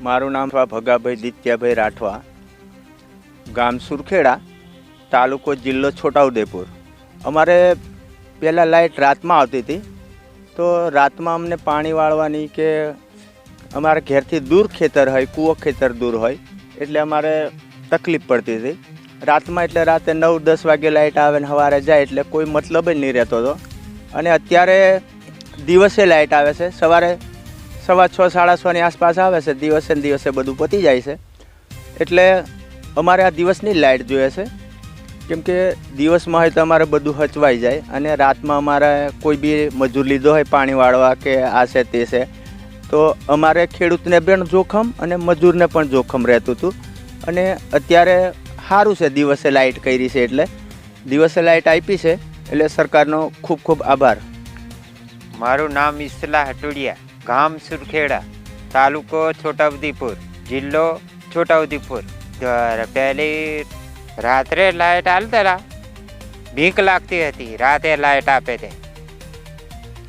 મારું નામ ભગાભાઈ દિત્યાભાઈ રાઠવા, ગામ સુરખેડા, તાલુકો જિલ્લો છોટાઉદેપુર. અમારે પહેલાં લાઇટ રાતમાં આવતી હતી, તો રાતમાં અમને પાણી વાળવાની કે અમારે ઘેરથી દૂર ખેતર હોય, કૂવો ખેતર દૂર હોય, એટલે અમારે તકલીફ પડતી હતી રાતમાં. એટલે રાતે 9-10 વાગે લાઇટ આવે ને સવારે જાય, એટલે કોઈ મતલબ જ નહીં રહેતો હતો. અને અત્યારે દિવસે લાઇટ આવે છે, સવારે 6:15 6:30 ની આસપાસ આવે છે. દિવસે ને દિવસે બધું પતી જાય છે. એટલે અમારે આ દિવસની લાઇટ જોઈએ છે, કેમ કે દિવસમાં હોય તો અમારે બધું હચવાઈ જાય, અને રાતમાં અમારે કોઈ બી મજૂર લીધો હોય પાણી વાળવા કે આ છે તે છે, તો અમારે ખેડૂતને પણ જોખમ અને મજૂરને પણ જોખમ રહેતું હતું. અને અત્યારે સારું છે દિવસે લાઇટ કરી છે, એટલે દિવસે લાઇટ આપી છે, એટલે સરકારનો ખૂબ ખૂબ આભાર. મારું નામ ઇસ્લા હટુડિયા, ગામ સુરખેડા, તાલુકો છોટાઉદેપુર, જિલ્લો છોટાઉદેપુર. પહેલી રાત્રે લાઇટ હાલતા બીક લાગતી હતી, રાતે લાઇટ આપે તે,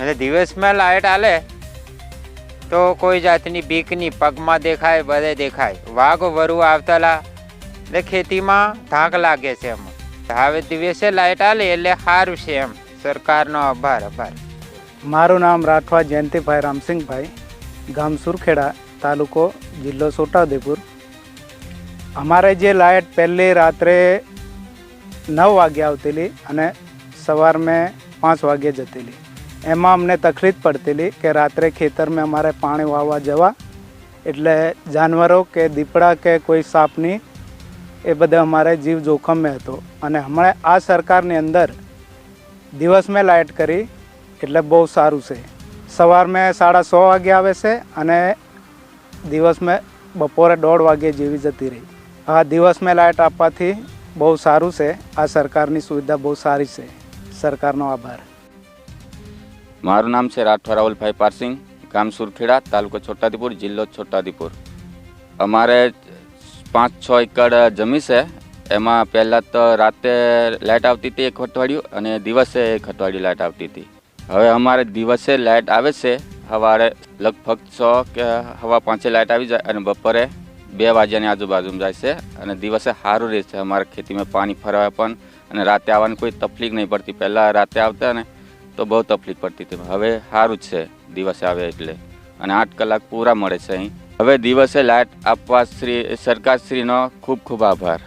અને દિવસમાં લાઇટ હાલે તો કોઈ જાતની બીક નહીં, પગમાં દેખાય, બધે દેખાય. વાઘ વરુ આવતાલા એટલે ખેતીમાં ધાક લાગે છે એમ. હવે દિવસે લાઇટ હાલે એટલે સારું છે એમ. સરકારનો આભાર. મારું નામ રાઠવા જયંતિભાઈ રામસિંહભાઈ, ગામ સુરખેડા, તાલુકો જિલ્લો છોટાઉદેપુર. અમારે જે લાઇટ પહેલી રાત્રે 9 વાગે આવતીલી અને સવારમાં 5 વાગે જતીલી. એમાં અમને તકલીફ પડતીલી કે રાત્રે ખેતરમાં અમારે પાણી વાવવા જવા, એટલે જાનવરો કે દીપડા કે કોઈ સાપની એ બધા અમારે જીવ જોખમમાં હતો. અને હમણાં આ સરકારની અંદર દિવસમાં લાઇટ કરી એટલે બહુ સારું છે. સવારમાં 6:30 વાગે આવે છે અને દિવસમાં બપોરે 1:30 વાગે જેવી જતી રહી. આ દિવસમાં લાઇટ આપવાથી બહુ સારું છે. આ સરકારની સુવિધા બહુ સારી છે. સરકારનો આભાર. મારું નામ છે રાઠવા રાહુલભાઈ પારસિંગ, ગામ સુરખેડા, તાલુકો છોટાઉદેપુર, જિલ્લો છોટાઉદેપુર. અમારે 5-6 એકર જમી છે. એમાં પહેલાં તો રાતે લાઇટ આવતી હતી 1 અઠવાડિયું, અને દિવસે 1 અઠવાડિયું લાઇટ આવતી હતી. હવે અમારે દિવસે લાઇટ આવે છે, સવારે લગભગ 6 કે 5:15 લાઇટ આવી જાય, અને બપોરે 2 વાગ્યાની આજુબાજુમાં જાય છે. અને દિવસે સારું રહે છે. અમારે ખેતીમાં પાણી ફરવા પણ, અને રાતે આવવાની કોઈ તકલીફ નહીં પડતી. પહેલાં રાતે આવતા ને તો બહુ તકલીફ પડતી હતી. હવે સારું જ છે દિવસે આવે એટલે, અને 8 કલાક પૂરા મળે છે અહીં. હવે દિવસે લાઇટ આપવા સરકારશ્રીનો ખૂબ ખૂબ આભાર.